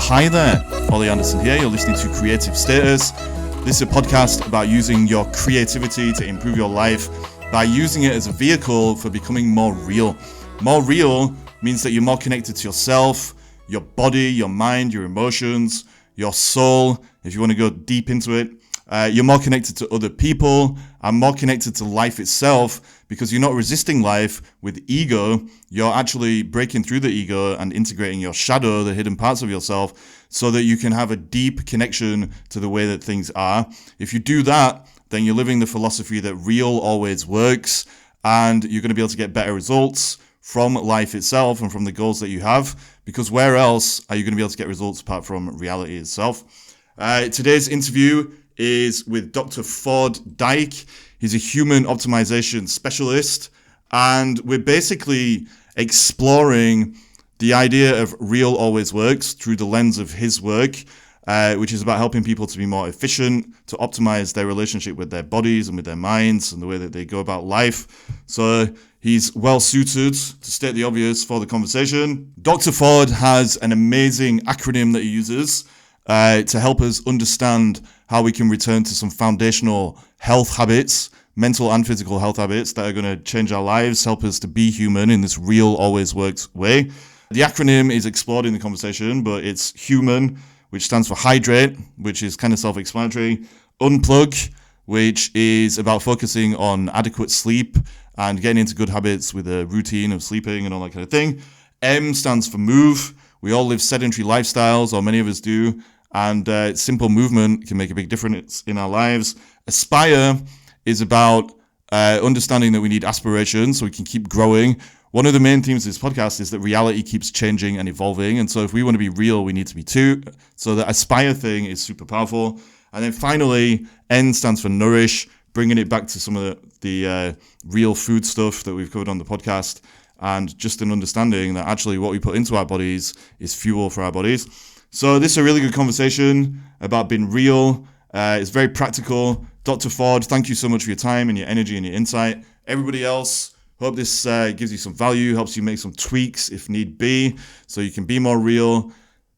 hi there, Ollie Anderson here. You're listening to Creative Status. This is a podcast about using your creativity to improve your life by using it as a vehicle for becoming more real. More real means that you're more connected to yourself, your body, your mind, your emotions, your soul, if you want to go deep into it. You're more connected to other people and more connected to life itself because you're not resisting life with ego. You're actually breaking through the ego and integrating your shadow, the hidden parts of yourself, so that you can have a deep connection to the way that things are. If you do that, then you're living the philosophy that real always works, and you're going to be able to get better results from life itself and from the goals that you have, because where else are you going to be able to get results apart from reality itself? Today's interview is with Dr. Ford Dyke. He's a human optimization specialist, and we're basically exploring the idea of real always works through the lens of his work, which is about helping people to be more efficient, to optimize their relationship with their bodies and with their minds and the way that they go about life. So he's well suited, to state the obvious, for the conversation. Dr. Ford has an amazing acronym that he uses to help us understand how we can return to some foundational health habits, mental and physical health habits that are going to change our lives, help us to be human in this real always works way. The acronym is explored in the conversation, but it's HUMAN, which stands for hydrate, which is kind of self-explanatory. Unplug, which is about focusing on adequate sleep and getting into good habits with a routine of sleeping and all that kind of thing. M stands for move. We all live sedentary lifestyles, or many of us do, and simple movement can make a big difference in our lives. Aspire is about understanding that we need aspiration so we can keep growing. One of the main themes of this podcast is that reality keeps changing and evolving, and so if we want to be real, we need to be too. So the aspire thing is super powerful. And then finally, N stands for nourish, bringing it back to some of the real food stuff that we've covered on the podcast, and just an understanding that actually what we put into our bodies is fuel for our bodies. So this is a really good conversation about being real. It's very practical. Dr. Ford, thank you so much for your time and your energy and your insight. Everybody else, hope this gives you some value, helps you make some tweaks if need be, so you can be more real.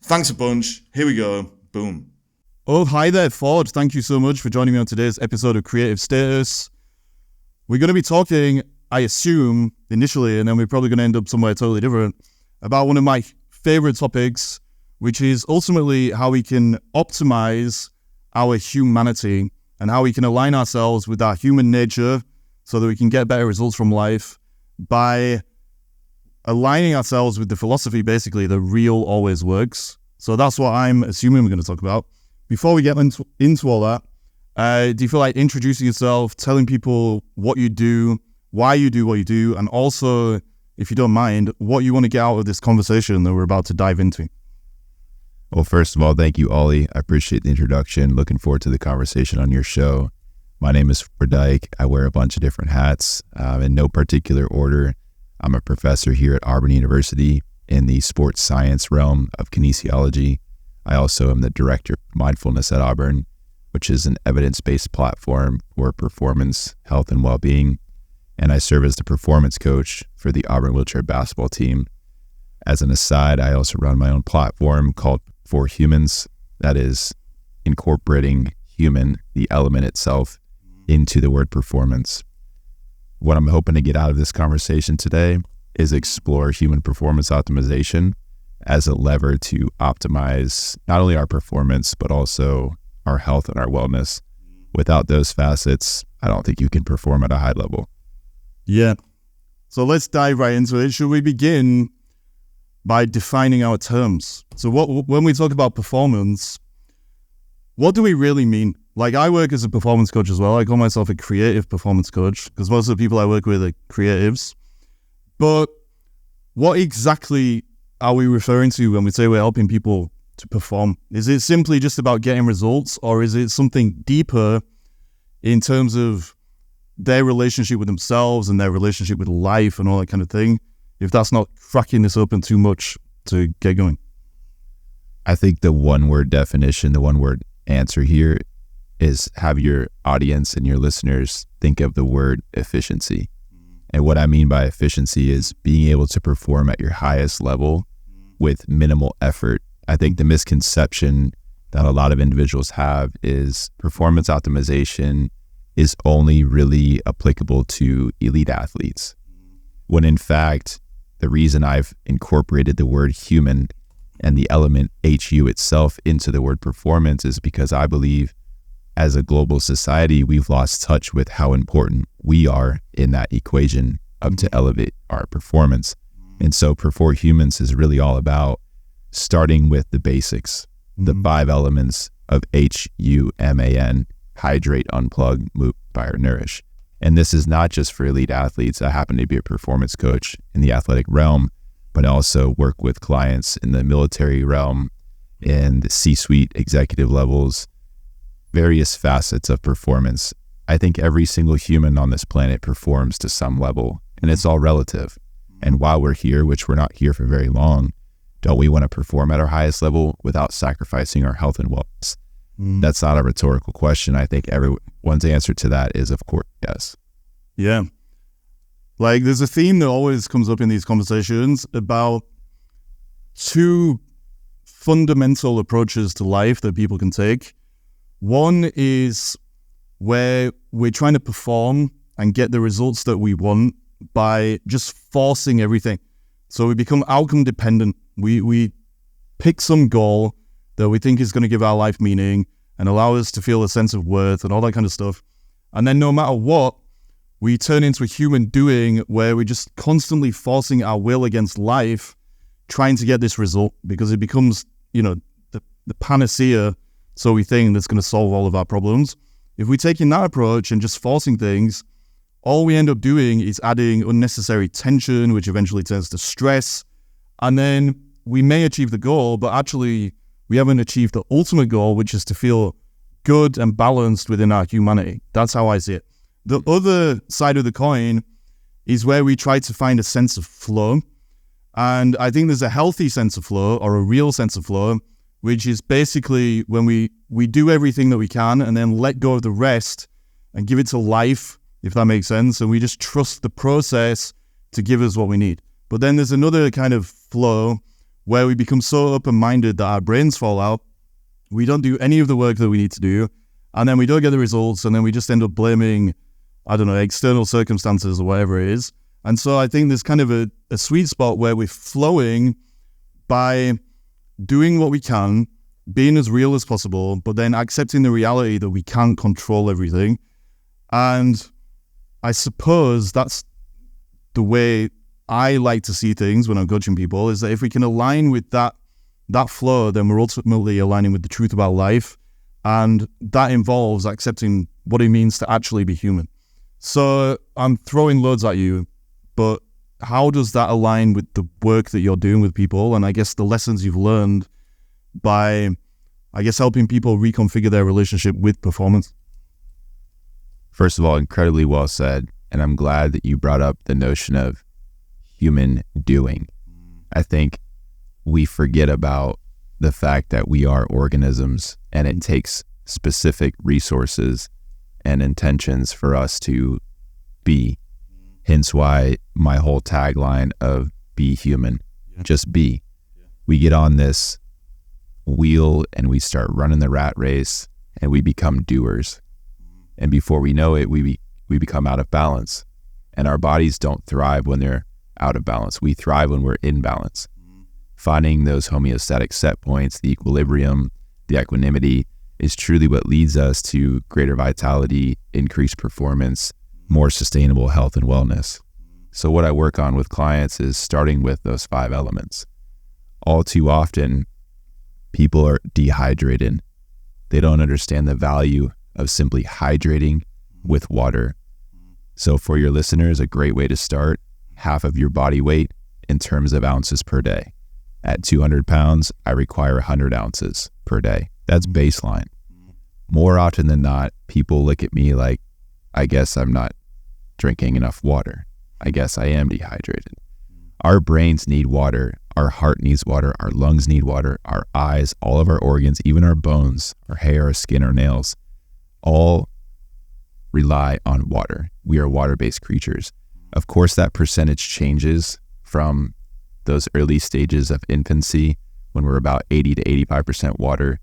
Thanks a bunch. Here we go. Boom. Oh, hi there, Ford. Thank you so much for joining me on today's episode of Creative Status. We're going to be talking, I assume, initially, and then we're probably going to end up somewhere totally different, about one of my favorite topics, which is ultimately how we can optimize our humanity and how we can align ourselves with our human nature so that we can get better results from life by aligning ourselves with the philosophy, basically, that real always works. So that's what I'm assuming we're going to talk about. Before we get into all that, do you feel like introducing yourself, telling people what you do, why you do what you do, and also, if you don't mind, what you want to get out of this conversation that we're about to dive into? Well, first of all, thank you, Ollie. I appreciate the introduction. Looking forward to the conversation on your show. My name is Ford Dyke. I wear a bunch of different hats in no particular order. I'm a professor here at Auburn University in the sports science realm of kinesiology. I also am the director of mindfulness at Auburn, which is an evidence-based platform for performance, health, and well-being. And I serve as the performance coach for the Auburn wheelchair basketball team. As an aside, I also run my own platform called For Humans, that is incorporating human, the element itself, into the word performance. What I'm hoping to get out of this conversation today is explore human performance optimization as a lever to optimize not only our performance, but also our health and our wellness. Without those facets, I don't think you can perform at a high level. Yeah. So let's dive right into it. Should we begin by defining our terms? So when we talk about performance, what do we really mean? Like, I work as a performance coach as well. I call myself a creative performance coach because most of the people I work with are creatives. But what exactly are we referring to when we say we're helping people to perform? Is it simply just about getting results, or is it something deeper in terms of their relationship with themselves and their relationship with life and all that kind of thing? If that's not cracking this open too much to get going. I think the one-word definition, the one-word answer here is have your audience and your listeners think of the word efficiency. And what I mean by efficiency is being able to perform at your highest level with minimal effort I think the misconception that a lot of individuals have is performance optimization is only really applicable to elite athletes, when in fact, the reason I've incorporated the word human and the element HU itself into the word performance is because I believe as a global society, we've lost touch with how important we are in that equation to elevate our performance. And so For Humans is really all about starting with the basics, the 5 elements of HUMAN, hydrate, unplug, move, inspire, nourish. And this is not just for elite athletes. I happen to be a performance coach in the athletic realm, but I also work with clients in the military realm, in the C-suite executive levels, various facets of performance. I think every single human on this planet performs to some level, and it's all relative. And while we're here, which we're not here for very long, don't we want to perform at our highest level without sacrificing our health and wellness? That's not a rhetorical question. I think everyone's answer to that is, of course, yes. Yeah. Like, there's a theme that always comes up in these conversations about 2 fundamental approaches to life that people can take. One is where we're trying to perform and get the results that we want by just forcing everything. So we become outcome dependent. We pick some goal that we think is going to give our life meaning and allow us to feel a sense of worth and all that kind of stuff. And then no matter what, we turn into a human doing where we're just constantly forcing our will against life, trying to get this result, because it becomes, the panacea, so we think, that's going to solve all of our problems. If we take in that approach and just forcing things, all we end up doing is adding unnecessary tension, which eventually turns to stress. And then we may achieve the goal, but actually we haven't achieved the ultimate goal, which is to feel good and balanced within our humanity. That's how I see it. The other side of the coin is where we try to find a sense of flow. And I think there's a healthy sense of flow, or a real sense of flow, which is basically when we do everything that we can and then let go of the rest and give it to life, if that makes sense. And we just trust the process to give us what we need. But then there's another kind of flow where we become so open-minded that our brains fall out. We don't do any of the work that we need to do. And then we don't get the results. And then we just end up blaming, external circumstances or whatever it is. And so I think there's kind of a sweet spot where we're flowing by doing what we can, being as real as possible, but then accepting the reality that we can't control everything. And I suppose that's the way I like to see things when I'm coaching people, is that if we can align with that flow, then we're ultimately aligning with the truth about life. And that involves accepting what it means to actually be human. So I'm throwing loads at you, but how does that align with the work that you're doing with people? And I guess the lessons you've learned by, helping people reconfigure their relationship with performance? First of all, incredibly well said. And I'm glad that you brought up the notion of human doing. I think we forget about the fact that we are organisms, and it takes specific resources and intentions for us to be. Hence why my whole tagline of be human, just be. We get on this wheel and we start running the rat race and we become doers. And before we know it, we become out of balance. And our bodies don't thrive when they're out of balance. We thrive when we're in balance. Finding those homeostatic set points, the equilibrium, the equanimity is truly what leads us to greater vitality, increased performance, more sustainable health and wellness. So what I work on with clients is starting with those 5 elements. All too often, people are dehydrated. They don't understand the value of simply hydrating with water. So for your listeners, a great way to start, half of your body weight in terms of ounces per day. At 200 pounds, I require 100 ounces per day. That's baseline. More often than not, people look at me like, I guess I'm not drinking enough water. I guess I am dehydrated. Our brains need water. Our heart needs water. Our lungs need water. Our eyes, all of our organs, even our bones, our hair, our skin, our nails, all rely on water. We are water-based creatures. Of course, that percentage changes from those early stages of infancy when we're about 80 to 85% water,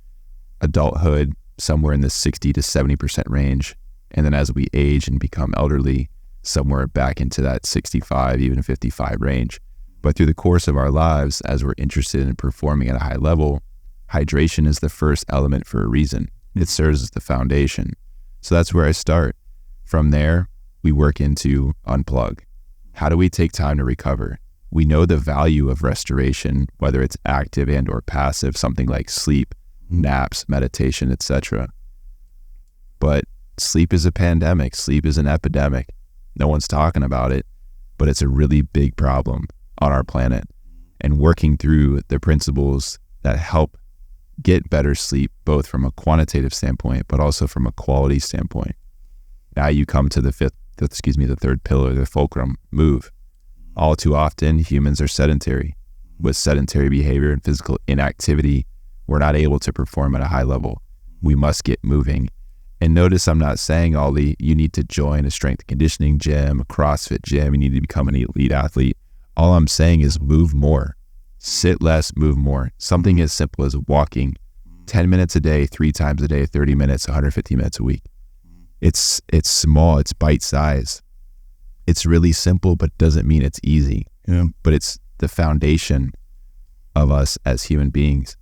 adulthood somewhere in the 60 to 70% range. And then as we age and become elderly, somewhere back into that 65, even 55 range. But through the course of our lives, as we're interested in performing at a high level, hydration is the first element for a reason. It serves as the foundation. So that's where I start. From there, we work into unplug. How do we take time to recover? We know the value of restoration, whether it's active and or passive, something like sleep, naps, meditation, etc. But sleep is a pandemic. Sleep is an epidemic. No one's talking about it, but it's a really big problem on our planet. And working through the principles that help get better sleep, both from a quantitative standpoint, but also from a quality standpoint. Now you come to the third pillar, the fulcrum, move. All too often, humans are sedentary. With sedentary behavior and physical inactivity, we're not able to perform at a high level. We must get moving. And notice I'm not saying, Ollie, you need to join a strength and conditioning gym, a CrossFit gym, you need to become an elite athlete. All I'm saying is move more. Sit less, move more. Something as simple as walking 10 minutes a day, 3 times a day, 30 minutes, 150 minutes a week. It's small, it's bite size. It's really simple, but doesn't mean it's easy. Yeah. But it's the foundation of us as human beings.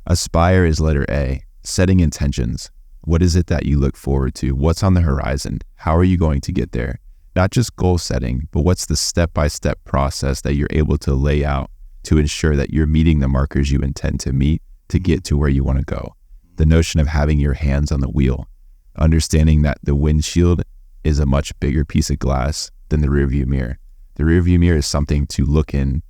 Aspire is letter A, setting intentions. What is it that you look forward to? What's on the horizon? How are you going to get there? Not just goal setting, but what's the step-by-step process that you're able to lay out to ensure that you're meeting the markers you intend to meet to get to where you want to go. The notion of having your hands on the wheel, understanding that the windshield is a much bigger piece of glass than the rearview mirror. The rearview mirror is something to look in,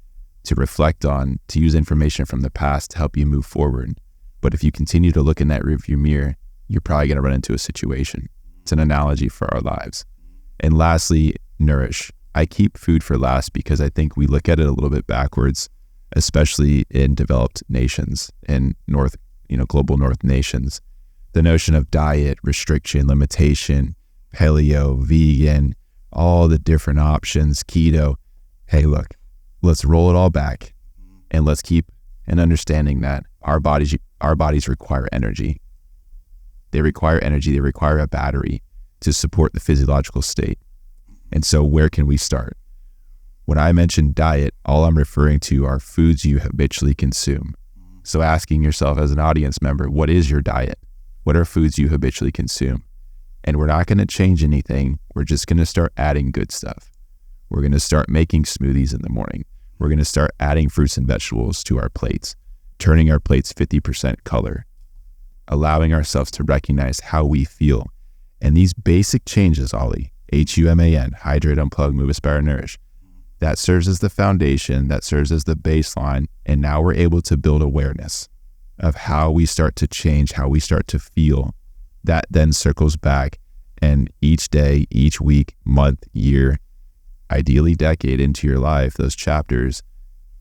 to reflect on, to use information from the past to help you move forward. But if you continue to look in that rearview mirror, you're probably going to run into a situation. It's an analogy for our lives. And lastly, nourish. I keep food for last because I think we look at it a little bit backwards, especially in developed nations and global north nations. The notion of diet, restriction, limitation, paleo, vegan, all the different options, keto. Hey, look, let's roll it all back and let's keep an understanding that our bodies require energy. They require energy. They require a battery to support the physiological state. And so where can we start? When I mention diet, all I'm referring to are foods you habitually consume. So asking yourself as an audience member, what is your diet? What are foods you habitually consume? And we're not going to change anything. We're just going to start adding good stuff. We're going to start making smoothies in the morning. We're going to start adding fruits and vegetables to our plates, turning our plates 50% color, allowing ourselves to recognize how we feel. And these basic changes, Ollie, HUMAN, hydrate, unplug, move, aspire, nourish, that serves as the foundation, that serves as the baseline. And now we're able to build awareness of how we start to change, how we start to feel. That then circles back, and each day, each week, month, year, ideally decade into your life, those chapters,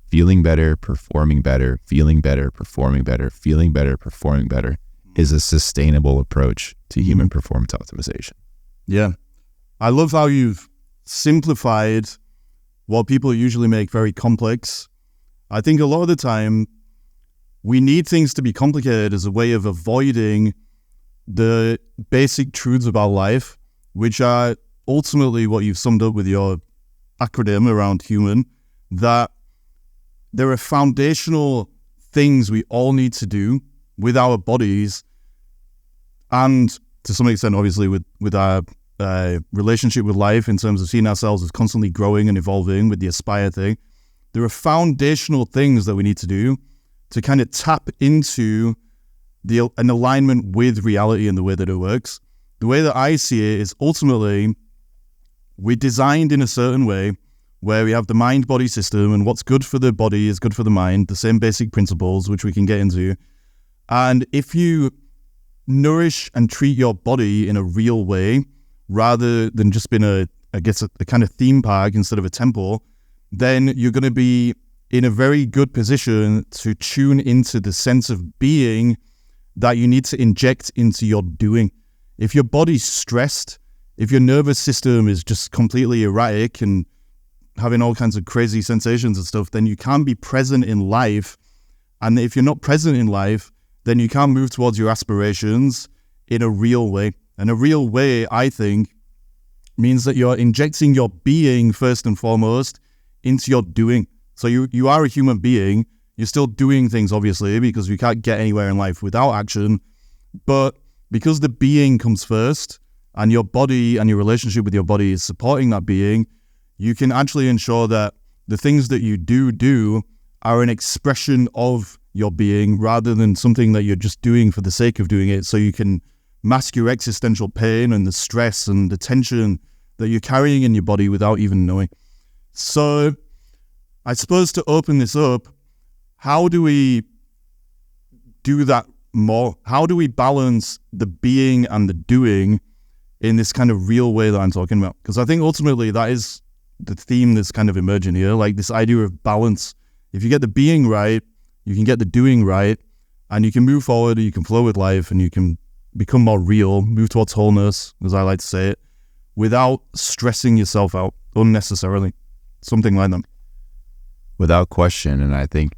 feeling better, performing better, feeling better, performing better, feeling better, performing better, is a sustainable approach to human performance optimization. Yeah. I love how you've simplified what people usually make very complex. I think a lot of the time we need things to be complicated as a way of avoiding the basic truths about life, which are ultimately what you've summed up with your acronym around human, that there are foundational things we all need to do with our bodies, and to some extent, obviously, with our relationship with life in terms of seeing ourselves as constantly growing and evolving with the aspire thing. There are foundational things that we need to do to kind of tap into an alignment with reality and the way that it works. The way that I see it is ultimately we're designed in a certain way where we have the mind-body system, and what's good for the body is good for the mind, the same basic principles, which we can get into. And if you nourish and treat your body in a real way, rather than just being a kind of theme park instead of a temple, then you're going to be in a very good position to tune into the sense of being that you need to inject into your doing. If your body's stressed, if your nervous system is just completely erratic and having all kinds of crazy sensations and stuff, then you can't be present in life And if you're not present in life, then you can't move towards your aspirations in a real way. And a real way, I think, means that you're injecting your being first and foremost into your doing. So you are a human being. You're still doing things, obviously, because we can't get anywhere in life without action. But because the being comes first, and your body and your relationship with your body is supporting that being, you can actually ensure that the things that you do are an expression of your being rather than something that you're just doing for the sake of doing it. So you can mask your existential pain and the stress and the tension that you're carrying in your body without even knowing. So I suppose to open this up, how do we do that more? How do we balance the being and the doing in this kind of real way that I'm talking about? Because I think ultimately that is the theme that's kind of emerging here, like this idea of balance. If you get the being right, you can get the doing right, and you can move forward, you can flow with life, and you can become more real, move towards wholeness, as I like to say it, without stressing yourself out unnecessarily. Something like that. Without question, and I think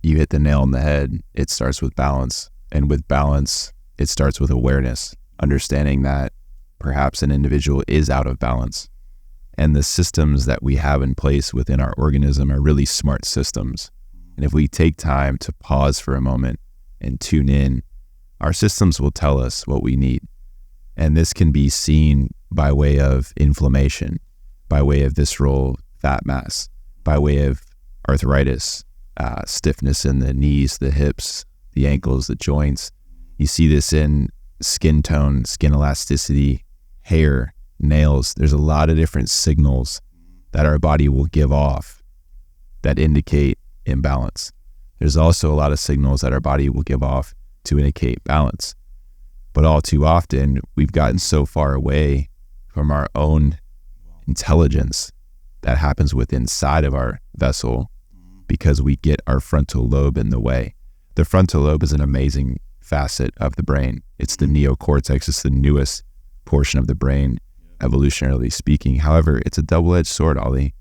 you hit the nail on the head. It starts with balance. And with balance, it starts with awareness, understanding that perhaps an individual is out of balance. And the systems that we have in place within our organism are really smart systems. And if we take time to pause for a moment and tune in, our systems will tell us what we need. And this can be seen by way of inflammation, by way of visceral fat mass, by way of arthritis, stiffness in the knees, the hips, the ankles, the joints. You see this in skin tone, skin elasticity, hair, nails. There's a lot of different signals that our body will give off that indicate imbalance. There's also a lot of signals that our body will give off to indicate balance. But all too often, we've gotten so far away from our own intelligence that happens within inside of our vessel because we get our frontal lobe in the way. The frontal lobe is an amazing facet of the brain. It's the neocortex. It's the newest portion of the brain, evolutionarily speaking. However, it's a double-edged sword, Ollie,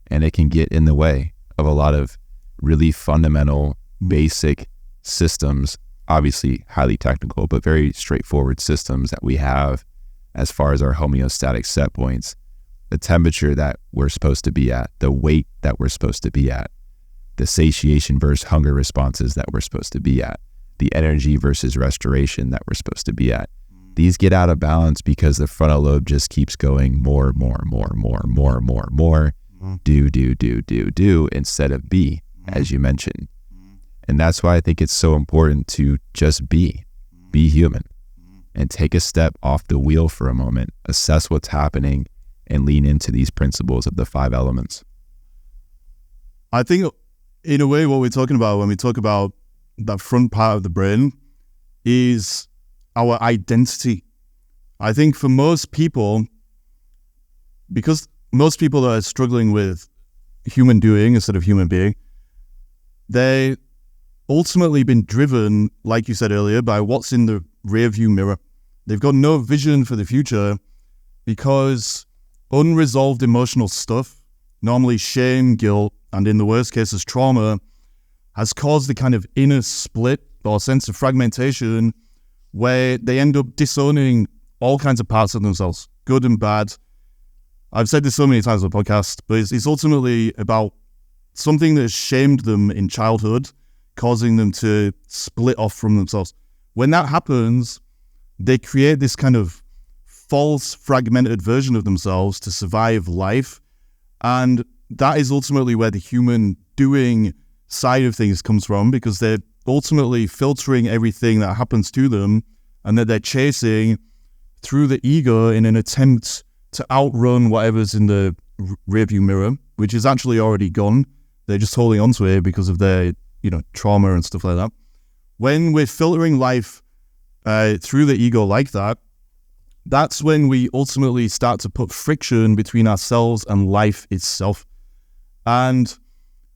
and it can get in the way of a lot of really fundamental, basic systems, obviously highly technical, but very straightforward systems that we have as far as our homeostatic set points, the temperature that we're supposed to be at, the weight that we're supposed to be at, the satiation versus hunger responses that we're supposed to be at, the energy versus restoration that we're supposed to be at. These get out of balance because the frontal lobe just keeps going more, do, instead of be, as you mentioned. And that's why I think it's so important to just be human, and take a step off the wheel for a moment, assess what's happening, and lean into these principles of the 5 elements. I think in a way what we're talking about when we talk about that front part of the brain is our identity. I think for most people, because most people that are struggling with human doing instead of human being, they ultimately been driven, like you said earlier, by what's in the rear view mirror. They've got no vision for the future because unresolved emotional stuff, normally shame, guilt, and in the worst cases trauma, has caused a kind of inner split or sense of fragmentation where they end up disowning all kinds of parts of themselves, good and bad. I've said this so many times on the podcast, but it's ultimately about something that has shamed them in childhood, causing them to split off from themselves. When that happens, they create this kind of false, fragmented version of themselves to survive life. And that is ultimately where the human doing side of things comes from, because they're ultimately filtering everything that happens to them and that they're chasing through the ego in an attempt to outrun whatever's in the rearview mirror, which is actually already gone. They're just holding onto it because of their, trauma and stuff like that. When we're filtering life through the ego like that, that's when we ultimately start to put friction between ourselves and life itself. And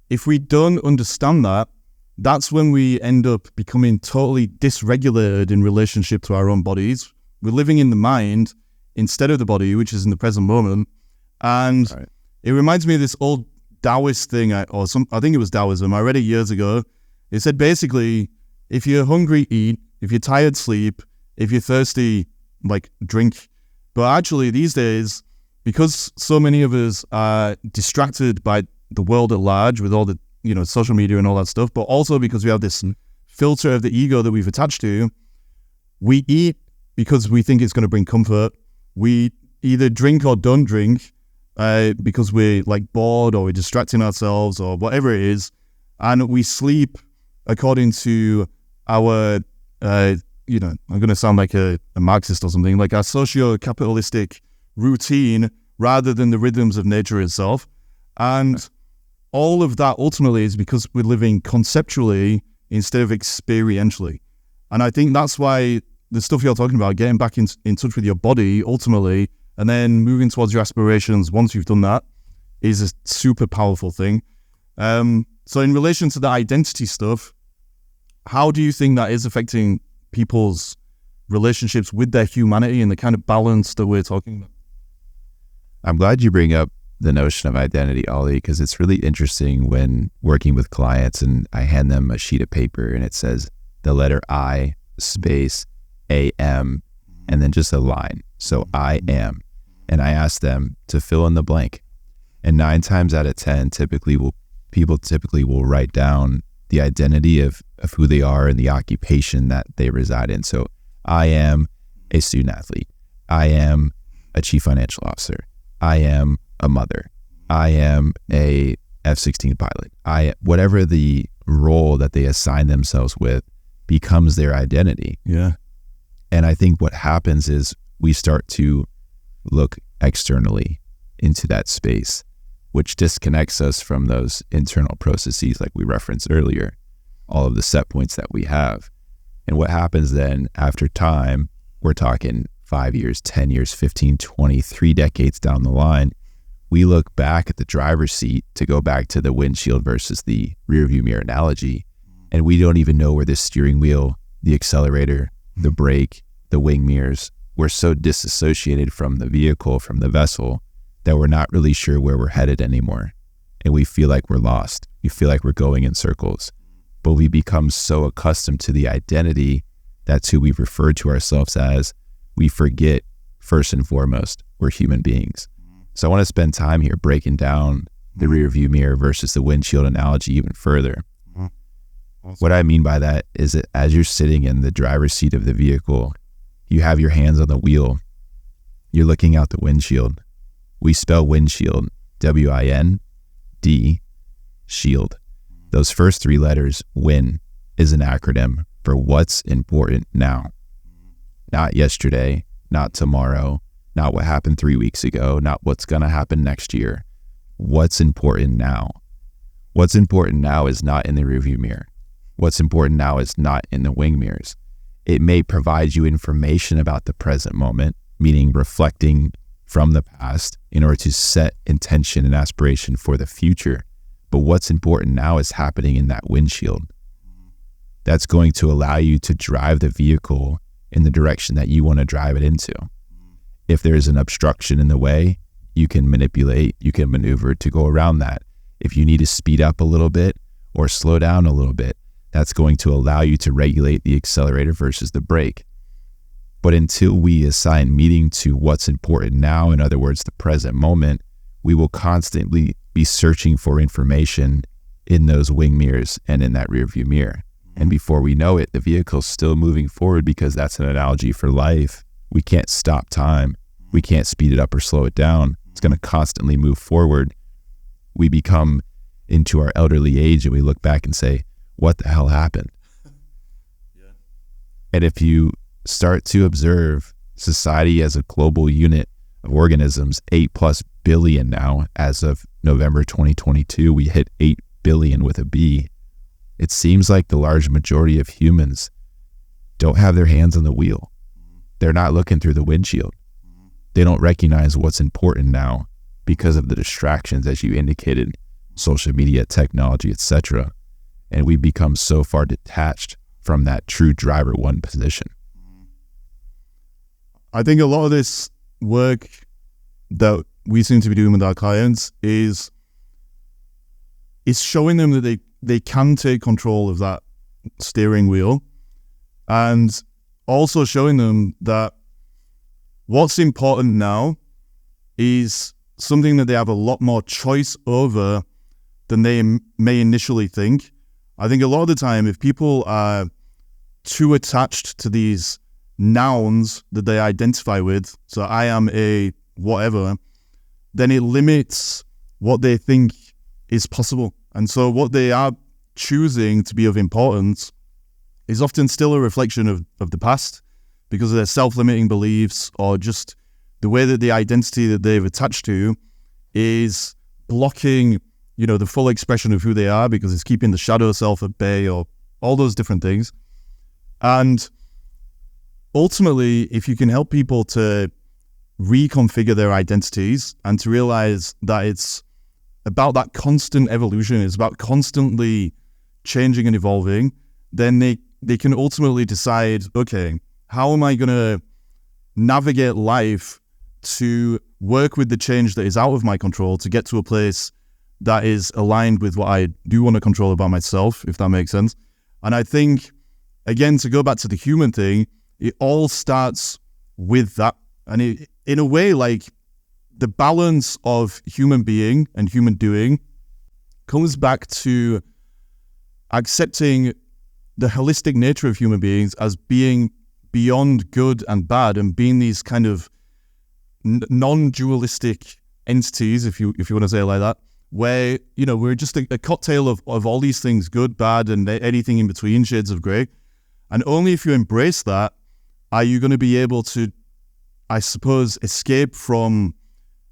if we don't understand that, that's when we end up becoming totally dysregulated in relationship to our own bodies. We're living in the mind instead of the body, which is in the present moment. And It reminds me of this old Taoist thing, I think it was Taoism. I read it years ago. It said basically, if you're hungry, eat. If you're tired, sleep. If you're thirsty, like, drink. But actually these days, because so many of us are distracted by the world at large with all the, social media and all that stuff, but also because we have this filter of the ego that we've attached to, we eat because we think it's going to bring comfort. We either drink or don't drink because we're like bored or we're distracting ourselves or whatever it is. And we sleep according to our, I'm going to sound like a Marxist or something, like our socio-capitalistic routine rather than the rhythms of nature itself. And all of that ultimately is because we're living conceptually instead of experientially. And I think that's why the stuff you're talking about, getting back in touch with your body ultimately, and then moving towards your aspirations once you've done that, is a super powerful thing. So in relation to the identity stuff, how do you think that is affecting people's relationships with their humanity and the kind of balance that we're talking about? I'm glad you bring up the notion of identity, Ollie, because it's really interesting when working with clients and I hand them a sheet of paper and it says the letter I, space, AM, and then just a line. So I am. And I ask them to fill in the blank. And 9 times out of 10, people typically will write down the identity of who they are and the occupation that they reside in. So I am a student athlete. I am a chief financial officer. I am a mother. I am a F-16 pilot. Whatever the role that they assign themselves with becomes their identity. Yeah. And I think what happens is we start to look externally into that space, which disconnects us from those internal processes like we referenced earlier, all of the set points that we have. And what happens then after time, we're talking 5 years, 10 years, 15, 20, 3 decades down the line, we look back at the driver's seat to go back to the windshield versus the rearview mirror analogy, and we don't even know where the steering wheel, the accelerator, the brake, the wing mirrors, we're so disassociated from the vehicle, from the vessel, that we're not really sure where we're headed anymore. And we feel like we're lost. We feel like we're going in circles. But we become so accustomed to the identity, that's who we refer to ourselves as, we forget, first and foremost, we're human beings. So I want to spend time here breaking down the rear view mirror versus the windshield analogy even further. Awesome. What I mean by that is that as you're sitting in the driver's seat of the vehicle, you have your hands on the wheel, you're looking out the windshield. We spell windshield, W-I-N-D, shield. Those first 3 letters, WIN, is an acronym for what's important now. Not yesterday, not tomorrow, not what happened 3 weeks ago, not what's going to happen next year. What's important now? What's important now is not in the rearview mirror. What's important now is not in the wing mirrors. It may provide you information about the present moment, meaning reflecting from the past in order to set intention and aspiration for the future. But what's important now is happening in that windshield. That's going to allow you to drive the vehicle in the direction that you want to drive it into. If there's an obstruction in the way, you can manipulate, you can maneuver to go around that. If you need to speed up a little bit or slow down a little bit, that's going to allow you to regulate the accelerator versus the brake. But until we assign meaning to what's important now, in other words, the present moment, we will constantly be searching for information in those wing mirrors and in that rear view mirror. And before we know it, the vehicle's still moving forward, because that's an analogy for life. We can't stop time. We can't speed it up or slow it down. It's going to constantly move forward. We become into our elderly age and we look back and say, what the hell happened? Yeah. And if you start to observe society as a global unit of organisms, 8+ billion now, as of November 2022, we hit 8 billion with a B. It seems like the large majority of humans don't have their hands on the wheel. They're not looking through the windshield. They don't recognize what's important now because of the distractions, as you indicated, social media, technology, etc. And we become so far detached from that true driver one position. I think a lot of this work that we seem to be doing with our clients is showing them that they can take control of that steering wheel, and also showing them that what's important now is something that they have a lot more choice over than they may initially think. I think a lot of the time, if people are too attached to these nouns that they identify with, so I am a whatever, then it limits what they think is possible. And so what they are choosing to be of importance is often still a reflection of the past, because of their self-limiting beliefs, or just the way that the identity that they've attached to is blocking, the full expression of who they are, because it's keeping the shadow self at bay, or all those different things. And ultimately, if you can help people to reconfigure their identities and to realize that it's about that constant evolution, it's about constantly changing and evolving, then they can ultimately decide, okay, how am I going to navigate life to work with the change that is out of my control to get to a place that is aligned with what I do want to control about myself, if that makes sense. And I think, again, to go back to the human thing, it all starts with that. And in a way, like, the balance of human being and human doing comes back to accepting the holistic nature of human beings as being beyond good and bad, and being these kind of non-dualistic entities, if you want to say it like that, where, we're just a cocktail of all these things, good, bad, and anything in between, shades of grey. And only if you embrace that are you going to be able to, I suppose, escape from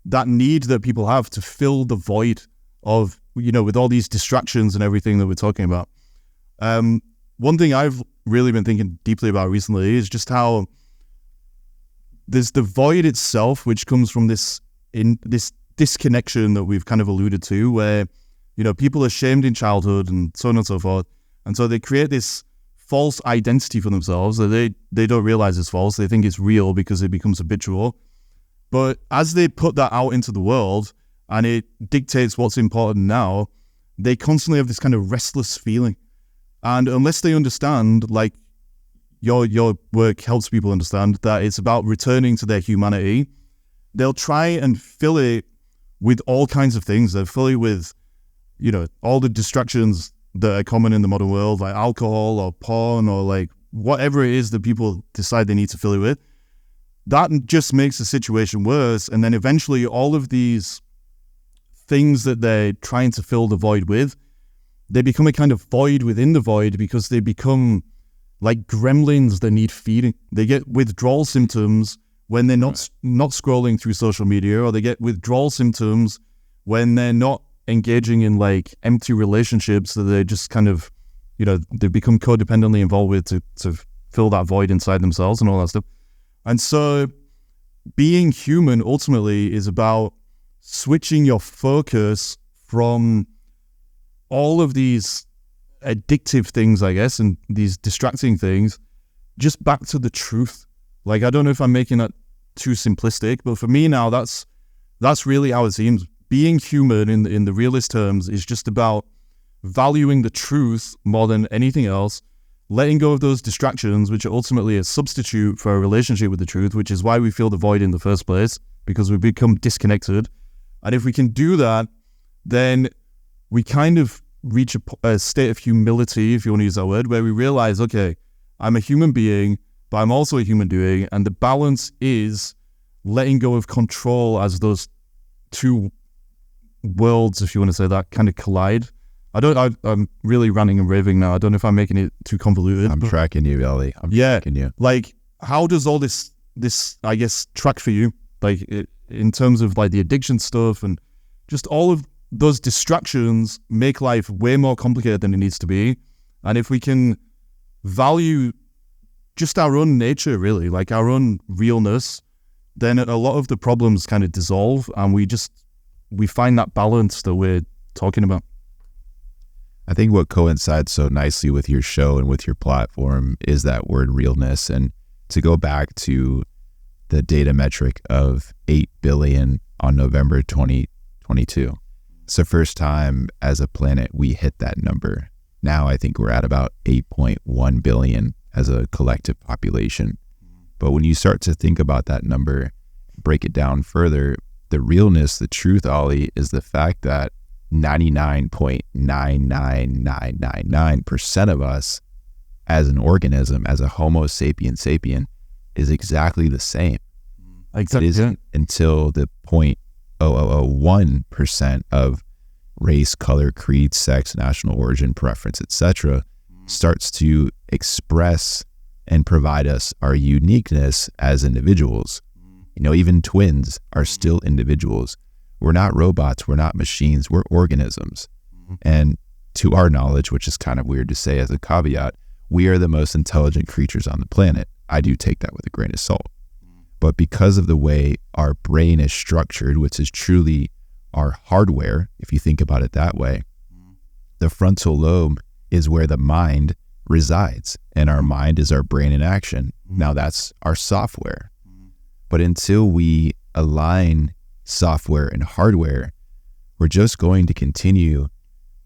that need that people have to fill the void of, with all these distractions and everything that we're talking about. One thing I've really been thinking deeply about recently is just how there's the void itself, which comes from this disconnection that we've kind of alluded to, where, people are shamed in childhood and so on and so forth. And so they create this false identity for themselves that they don't realize is false. They think it's real because it becomes habitual. But as they put that out into the world and it dictates what's important now, they constantly have this kind of restless feeling. And unless they understand, like your work helps people understand, that it's about returning to their humanity, they'll try and fill it with all kinds of things. They'll fill it with, all the distractions that are common in the modern world, like alcohol or porn or like whatever it is that people decide they need to fill it with. That just makes the situation worse. And then eventually all of these things that they're trying to fill the void with, they become a kind of void within the void, because they become like gremlins that need feeding. They get withdrawal symptoms when they're not scrolling through social media, or they get withdrawal symptoms when they're not engaging in like empty relationships that they just kind of, they become codependently involved with to fill that void inside themselves and all that stuff. And so being human ultimately is about switching your focus from all of these addictive things, I guess, and these distracting things, just back to the truth. Like, I don't know if I'm making that too simplistic, but for me now, that's really how it seems. Being human in the realist terms is just about valuing the truth more than anything else, letting go of those distractions, which are ultimately a substitute for a relationship with the truth, which is why we feel the void in the first place, because we become disconnected. And if we can do that, then we kind of reach a state of humility, if you want to use that word, where we realize, okay, I'm a human being, but I'm also a human doing. And the balance is letting go of control as those two worlds, if you want to say that, kind of collide. I'm really ranting and raving now. I don't know if I'm making it too convoluted. I'm tracking you, Ellie. Tracking you. Like, how does all this, I guess, track for you? Like, in terms of like the addiction stuff and just all of those distractions make life way more complicated than it needs to be. And if we can value just our own nature, really, like our own realness, then a lot of the problems kind of dissolve, and we find that balance that we're talking about. I think what coincides so nicely with your show and with your platform is that word realness. And to go back to the data metric of 8 billion on November 2022, It's the first time as a planet we hit that number. Now I think we're at about 8.1 billion as a collective population. But when you start to think about that number, break it down further, the realness, the truth, Ollie, is the fact that 99.99999% of us as an organism, as a Homo sapien sapien, is exactly the same. Exactly. It isn't until the 0.0001% of race, color, creed, sex, national origin, preference, etc., starts to express and provide us our uniqueness as individuals. You know, even twins are still individuals. We're not robots, we're not machines, we're organisms. And to our knowledge, which is kind of weird to say as a caveat, we are the most intelligent creatures on the planet. I do take that with a grain of salt. But because of the way our brain is structured, which is truly our hardware, if you think about it that way, the frontal lobe is where the mind resides, and our mind is our brain in action. Now that's our software. But until we align software and hardware, we're just going to continue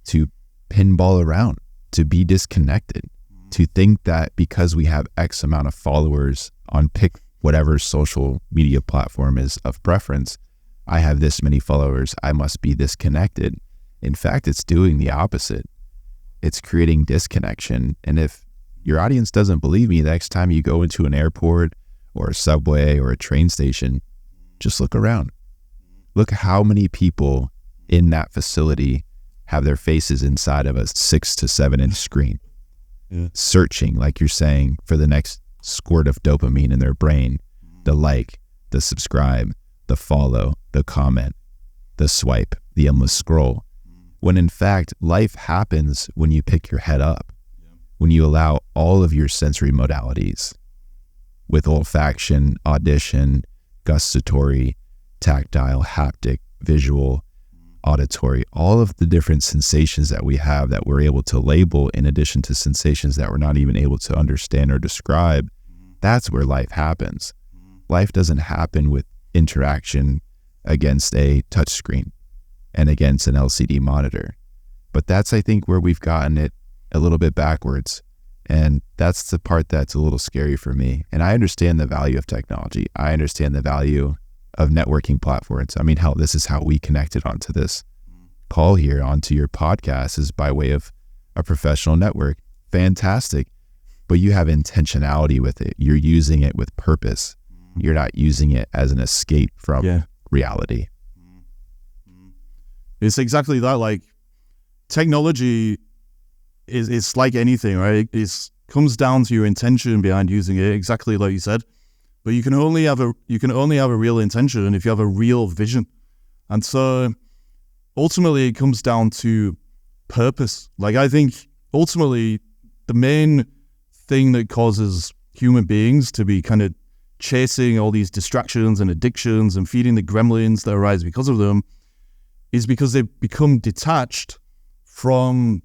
to pinball around, to be disconnected, to think that because we have X amount of followers on pick whatever social media platform is of preference, I have this many followers, I must be this connected. In fact, it's doing the opposite. It's creating disconnection. And if your audience doesn't believe me, the next time you go into an airport or a subway or a train station, just look around. Look how many people in that facility have their faces inside of a 6 to 7 inch screen, searching, like you're saying, for the next squirt of dopamine in their brain, the like, the subscribe, the follow, the comment, the swipe, the endless scroll. When in fact, life happens when you pick your head up, when you allow all of your sensory modalities with olfaction, audition, gustatory, tactile, haptic, visual, auditory, all of the different sensations that we have that we're able to label in addition to sensations that we're not even able to understand or describe. That's where life happens. Life doesn't happen with interaction against a touchscreen and against an LCD monitor. But that's, I think, where we've gotten it a little bit backwards. And that's the part that's a little scary for me. And I understand the value of technology. I understand the value of networking platforms. I mean, hell, this is how we connected onto this call here, onto your podcast, is by way of a professional network. Fantastic. But you have intentionality with it. You're using it with purpose. You're not using it as an escape from reality. It's exactly that. Like, technology it's like anything, right? It comes down to your intention behind using it, exactly like you said. But you can only have a real intention if you have a real vision. And so ultimately it comes down to purpose. Like, I think ultimately the main thing that causes human beings to be kind of chasing all these distractions and addictions and feeding the gremlins that arise because of them is because they've become detached from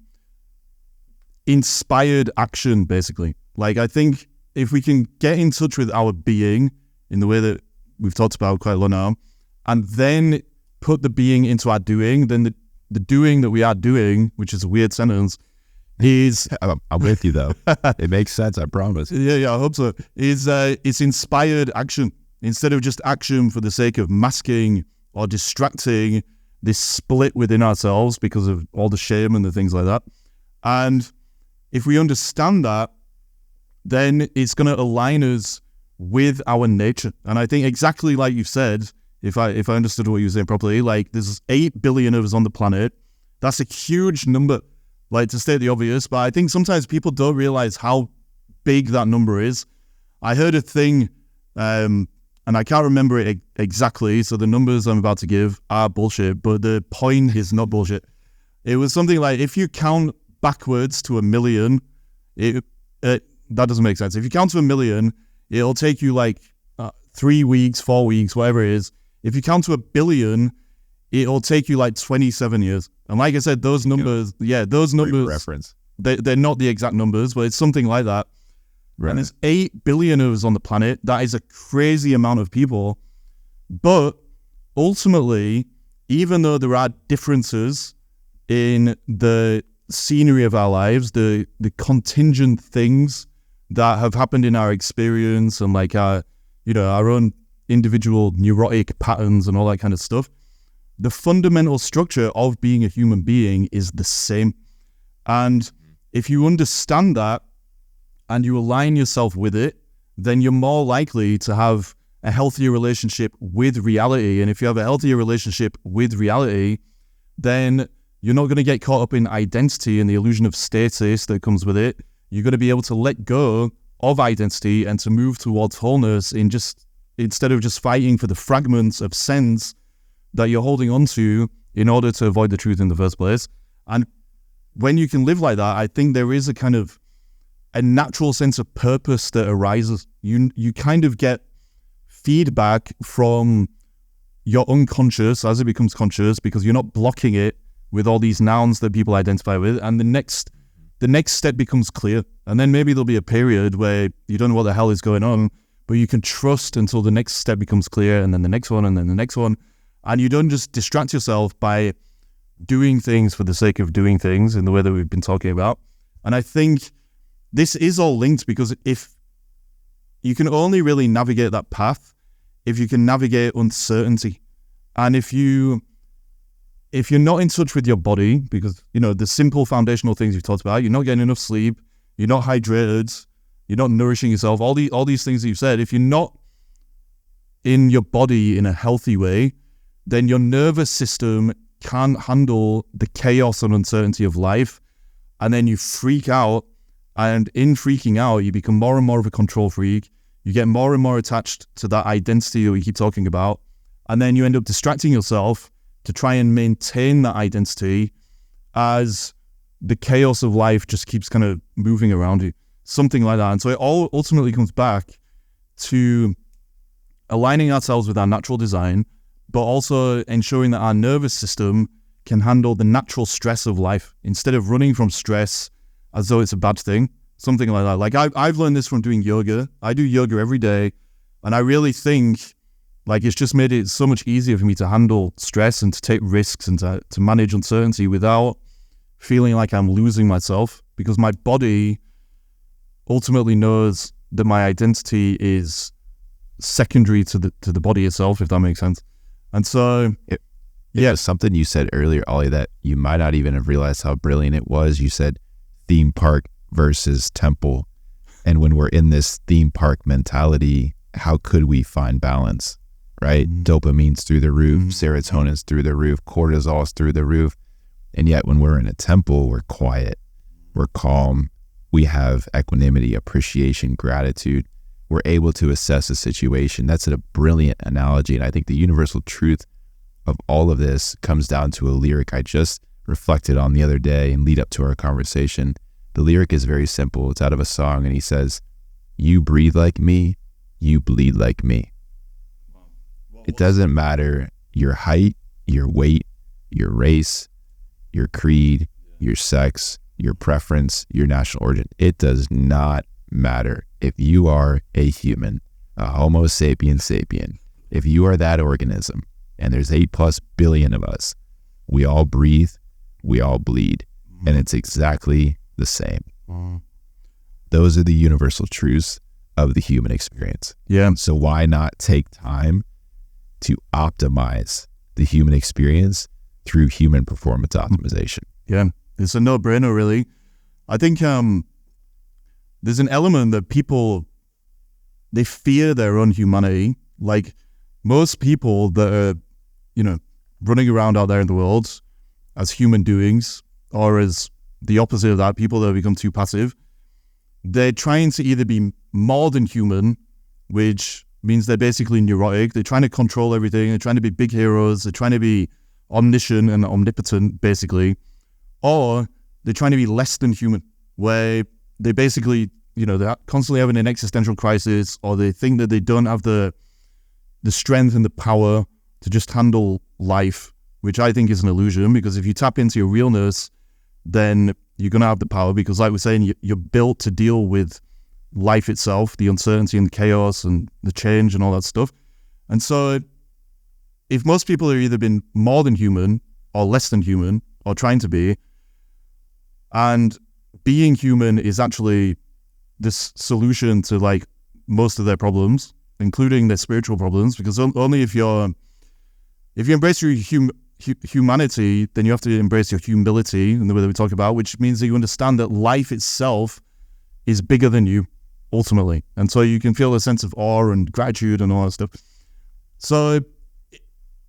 inspired action, basically. Like, I think if we can get in touch with our being in the way that we've talked about quite a lot now, and then put the being into our doing, then the doing that we are doing, which is a weird sentence, is... I'm with you, though. It makes sense, I promise. Yeah, I hope so. It's inspired action, instead of just action for the sake of masking or distracting this split within ourselves because of all the shame and the things like that. And if we understand that, then it's going to align us with our nature. And I think exactly like you said, if I understood what you were saying properly, like, there's 8 billion of us on the planet. That's a huge number, like, to state the obvious. But I think sometimes people don't realize how big that number is. I heard a thing, and I can't remember it exactly, so the numbers I'm about to give are bullshit, but the point is not bullshit. It was something like, if you count backwards to 1 million, that doesn't make sense. If you count to 1 million, it'll take you like 3 weeks, 4 weeks, whatever it is. If you count to 1 billion, it'll take you like 27 years. And like I said, those numbers, those numbers, reference. They're not the exact numbers, but it's something like that. Right. And there's 8 billion of us on the planet. That is a crazy amount of people. But ultimately, even though there are differences in the scenery of our lives, the contingent things that have happened in our experience and like our own individual neurotic patterns and all that kind of stuff, the fundamental structure of being a human being is the same. And if you understand that and you align yourself with it, then you're more likely to have a healthier relationship with reality. And if you have a healthier relationship with reality, then you're not going to get caught up in identity and the illusion of status that comes with it. You're going to be able to let go of identity and to move towards wholeness instead of just fighting for the fragments of sense that you're holding on to in order to avoid the truth in the first place. And when you can live like that, I think there is a kind of a natural sense of purpose that arises. You kind of get feedback from your unconscious as it becomes conscious, because you're not blocking it with all these nouns that people identify with. And the next step becomes clear. And then maybe there'll be a period where you don't know what the hell is going on, but you can trust until the next step becomes clear, and then the next one, and then the next one. And you don't just distract yourself by doing things for the sake of doing things in the way that we've been talking about. And I think this is all linked, because if you can only really navigate that path if you can navigate uncertainty. And if you're not in touch with your body, because, the simple foundational things you've talked about, you're not getting enough sleep, you're not hydrated, you're not nourishing yourself, all these things that you've said, if you're not in your body in a healthy way, then your nervous system can't handle the chaos and uncertainty of life. And then you freak out. And in freaking out, you become more and more of a control freak. You get more and more attached to that identity that we keep talking about. And then you end up distracting yourself to try and maintain that identity as the chaos of life just keeps kind of moving around you. Something like that. And so it all ultimately comes back to aligning ourselves with our natural design, but also ensuring that our nervous system can handle the natural stress of life instead of running from stress as though it's a bad thing. Something like that. Like I've learned this from doing yoga. I do yoga every day, and I really think like it's just made it so much easier for me to handle stress and to take risks and to manage uncertainty without feeling like I'm losing myself, because my body ultimately knows that my identity is secondary to the body itself, if that makes sense. And so yeah, something you said earlier, Ollie, that you might not even have realized how brilliant it was. You said theme park versus temple. And when we're in this theme park mentality, how could we find balance, right? Dopamine's through the roof, serotonin's through the roof, cortisol's through the roof. And yet when we're in a temple, we're quiet, we're calm, we have equanimity, appreciation, gratitude. We're able to assess a situation. That's a brilliant analogy. And I think the universal truth of all of this comes down to a lyric I just reflected on the other day and lead up to our conversation. The lyric is very simple. It's out of a song, and he says, "You breathe like me, you bleed like me." It doesn't matter your height, your weight, your race, your creed, your sex, your preference, your national origin. It does not matter. If you are a human, a Homo sapiens sapien, if you are that organism, and there's 8+ billion of us, we all breathe, we all bleed, and it's exactly the same. Those are the universal truths of the human experience. Yeah. So why not take time to optimize the human experience through human performance optimization? Yeah, it's a no-brainer, really. I think there's an element that people, they fear their own humanity. Like most people that are, running around out there in the world as human doings, or as the opposite of that, people that have become too passive, they're trying to either be more than human, which means they're basically neurotic. They're trying to control everything. They're trying to be big heroes. They're trying to be omniscient and omnipotent, basically. Or they're trying to be less than human, where they basically, they're constantly having an existential crisis, or they think that they don't have the strength and the power to just handle life, which I think is an illusion, because if you tap into your realness, then you're going to have the power, because like we're saying, you're built to deal with life itself, the uncertainty and the chaos and the change and all that stuff. And so if most people have either been more than human or less than human or trying to be, and being human is actually this solution to like most of their problems, including their spiritual problems, because only if you embrace your humanity, then you have to embrace your humility in the way that we talk about, which means that you understand that life itself is bigger than you, ultimately. And so you can feel a sense of awe and gratitude and all that stuff. So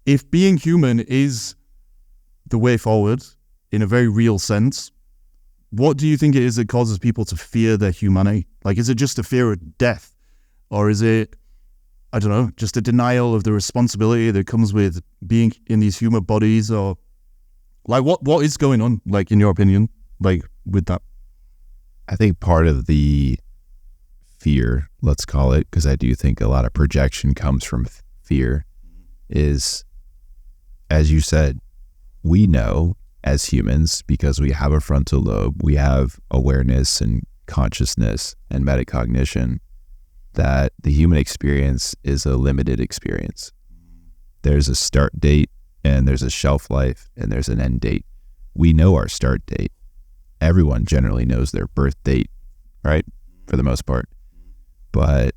if being human is the way forward in a very real sense, what do you think it is that causes people to fear their humanity? Like, is it just a fear of death? Or is it, I don't know, just a denial of the responsibility that comes with being in these human bodies? Or like, what is going on, like, in your opinion, like, with that? I think part of the fear, let's call it, because I do think a lot of projection comes from fear, is, as you said, we know as humans, because we have a frontal lobe, we have awareness and consciousness and metacognition, that the human experience is a limited experience. There's a start date and there's a shelf life and there's an end date. We know our start date. Everyone generally knows their birth date, right? For the most part. But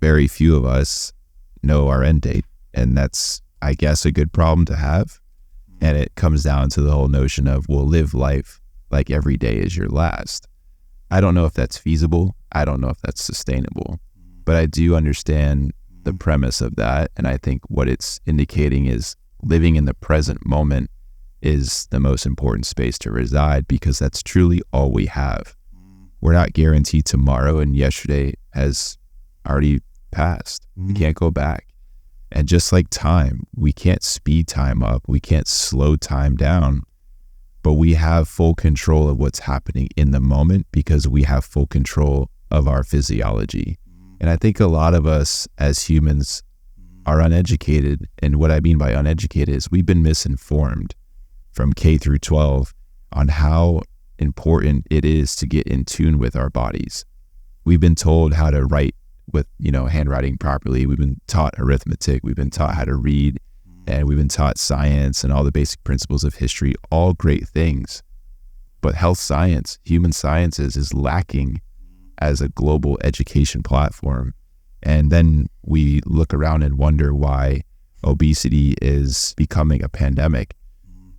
very few of us know our end date. And that's, I guess, a good problem to have. And it comes down to the whole notion of, we'll live life like every day is your last. I don't know if that's feasible. I don't know if that's sustainable. But I do understand the premise of that. And I think what it's indicating is living in the present moment is the most important space to reside, because that's truly all we have. We're not guaranteed tomorrow, and yesterday has already passed. We can't go back. And just like time, we can't speed time up. We can't slow time down. But we have full control of what's happening in the moment, because we have full control of our physiology. And I think a lot of us as humans are uneducated. And what I mean by uneducated is we've been misinformed from K through 12 on how important it is to get in tune with our bodies. We've been told how to write with, handwriting properly. We've been taught arithmetic. We've been taught how to read, and we've been taught science and all the basic principles of history, all great things. But health science, human sciences, is lacking as a global education platform. And then we look around and wonder why obesity is becoming a pandemic.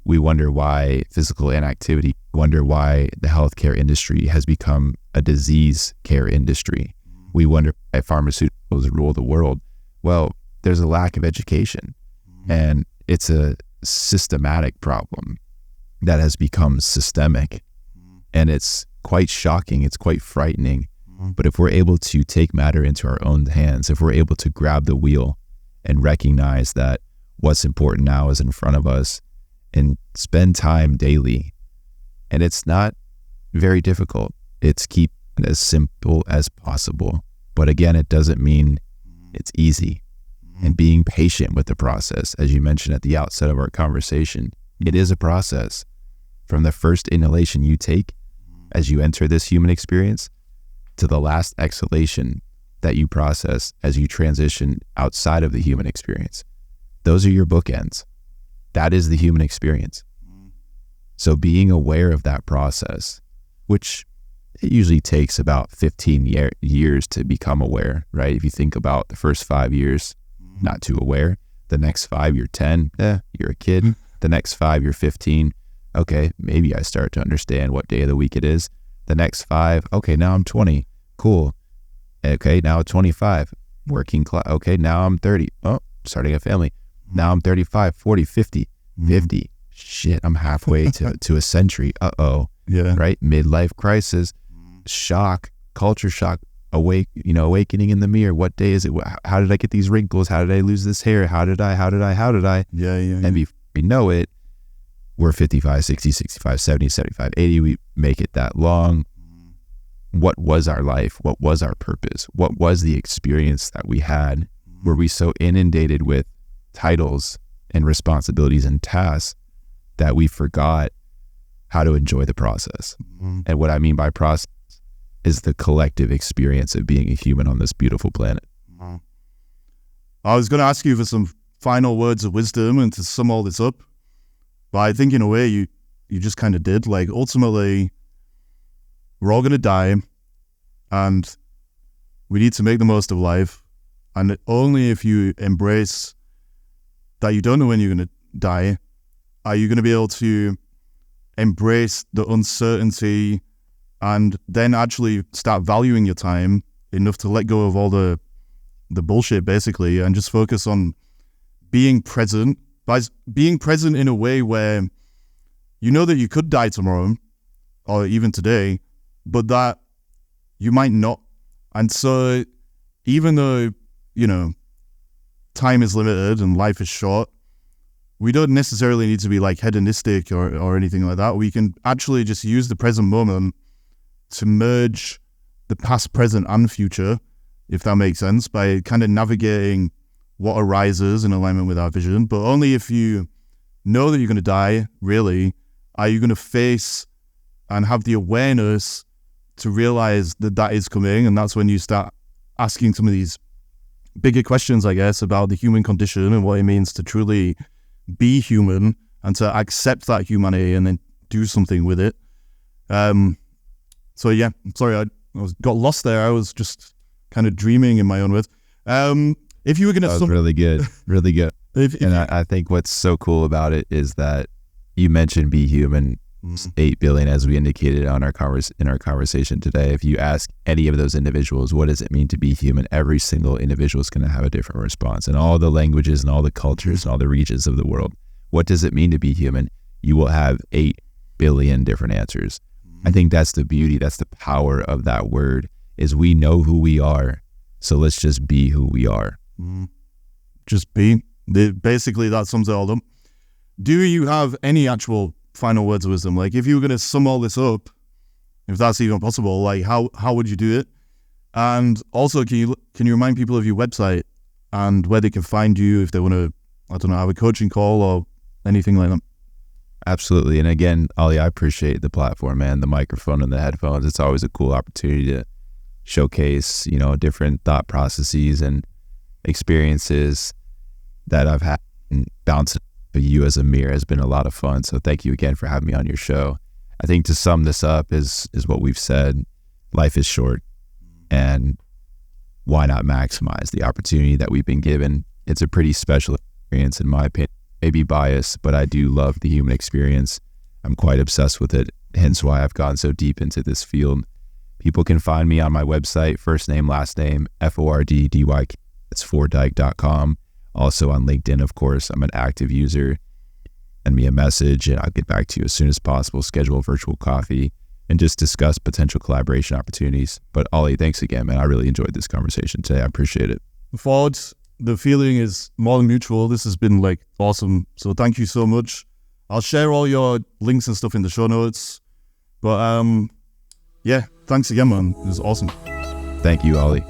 We wonder why physical inactivity, wonder why the healthcare industry has become a disease care industry. We wonder if pharmaceuticals rule the world. Well, there's a lack of education, and it's a systematic problem that has become systemic, and it's quite shocking. It's quite frightening. But if we're able to take matter into our own hands, if we're able to grab the wheel and recognize that what's important now is in front of us, and spend time daily, and it's not very difficult. It's keep it as simple as possible. But again, it doesn't mean it's easy. And being patient with the process, as you mentioned at the outset of our conversation, it is a process. From the first inhalation you take as you enter this human experience to the last exhalation that you process as you transition outside of the human experience. Those are your bookends. That is the human experience. So being aware of that process, which it usually takes about 15 years to become aware, right? If you think about the first 5 years, not too aware. The next 5, you're 10, you're a kid. The next 5, you're 15. Okay, maybe I start to understand what day of the week it is. The next 5, okay, now I'm 20. Cool. Okay, now 25. Working class. Okay, now I'm 30. Oh, starting a family. Now I'm 35, 40, 50, 50. Shit, I'm halfway to a century. Uh-oh. Yeah. Right? Midlife crisis, shock, culture shock, awakening in the mirror. What day is it? How did I get these wrinkles? How did I lose this hair? How did I? Yeah. And before we know it, we're 55, 60, 65, 70, 75, 80. We make it that long. What was our life? What was our purpose? What was the experience that we had? Were we so inundated with titles and responsibilities and tasks that we forgot how to enjoy the process? And what I mean by process is the collective experience of being a human on this beautiful planet. I was going to ask you for some final words of wisdom and to sum all this up. But I think in a way you just kind of did. Like, ultimately, we're all going to die, and we need to make the most of life. And only if you embrace that you don't know when you're going to die, are you going to be able to embrace the uncertainty and then actually start valuing your time enough to let go of all the bullshit, basically, and just focus on being present. By being present in a way where you know that you could die tomorrow or even today, but that you might not. And so even though, you know, time is limited and life is short, we don't necessarily need to be like hedonistic or anything like that. We can actually just use the present moment to merge the past, present, and future, if that makes sense, by kind of navigating what arises in alignment with our vision. But only if you know that you're going to die, really, are you going to face and have the awareness to realize that that is coming. And that's when you start asking some of these bigger questions, I guess, about the human condition and what it means to truly be human and to accept that humanity and then do something with it. So yeah, sorry, I got lost there. I was just kind of dreaming in my own words. If you were going to... That was really good, really good. I think what's so cool about it is that you mentioned be human, 8 billion, as we indicated on our in our conversation today. If you ask any of those individuals, what does it mean to be human? Every single individual is going to have a different response. In all the languages and all the cultures and all the regions of the world, what does it mean to be human? You will have 8 billion different answers. I think that's the beauty, that's the power of that word, is we know who we are. So let's just be who we are. Just be. Basically, that sums it all up. Do you have any actual final words of wisdom? Like, if you were going to sum all this up, if that's even possible, like how would you do it? And also, can you remind people of your website and where they can find you if they want to, I don't know, have a coaching call or anything like that? Absolutely. And again, Ollie, I appreciate the platform, man, the microphone and the headphones. It's always a cool opportunity to showcase, you know, different thought processes and experiences that I've had, and bouncing you as a mirror has been a lot of fun. So thank you again for having me on your show. I think to sum this up is what we've said. Life is short, and why not maximize the opportunity that we've been given? It's a pretty special experience, in my opinion. Maybe biased, but I do love the human experience. I'm quite obsessed with it, hence why I've gone so deep into this field. People can find me on my website, first name, last name, FORDDYK. It's fordyke.com. Also on LinkedIn, of course. I'm an active user. Send me a message and I'll get back to you as soon as possible. Schedule a virtual coffee and just discuss potential collaboration opportunities. But Ollie, thanks again, man. I really enjoyed this conversation today. I appreciate it. Ford, the feeling is more than mutual. This has been like awesome. So thank you so much. I'll share all your links and stuff in the show notes. But yeah, thanks again, man. It was awesome. Thank you, Ollie.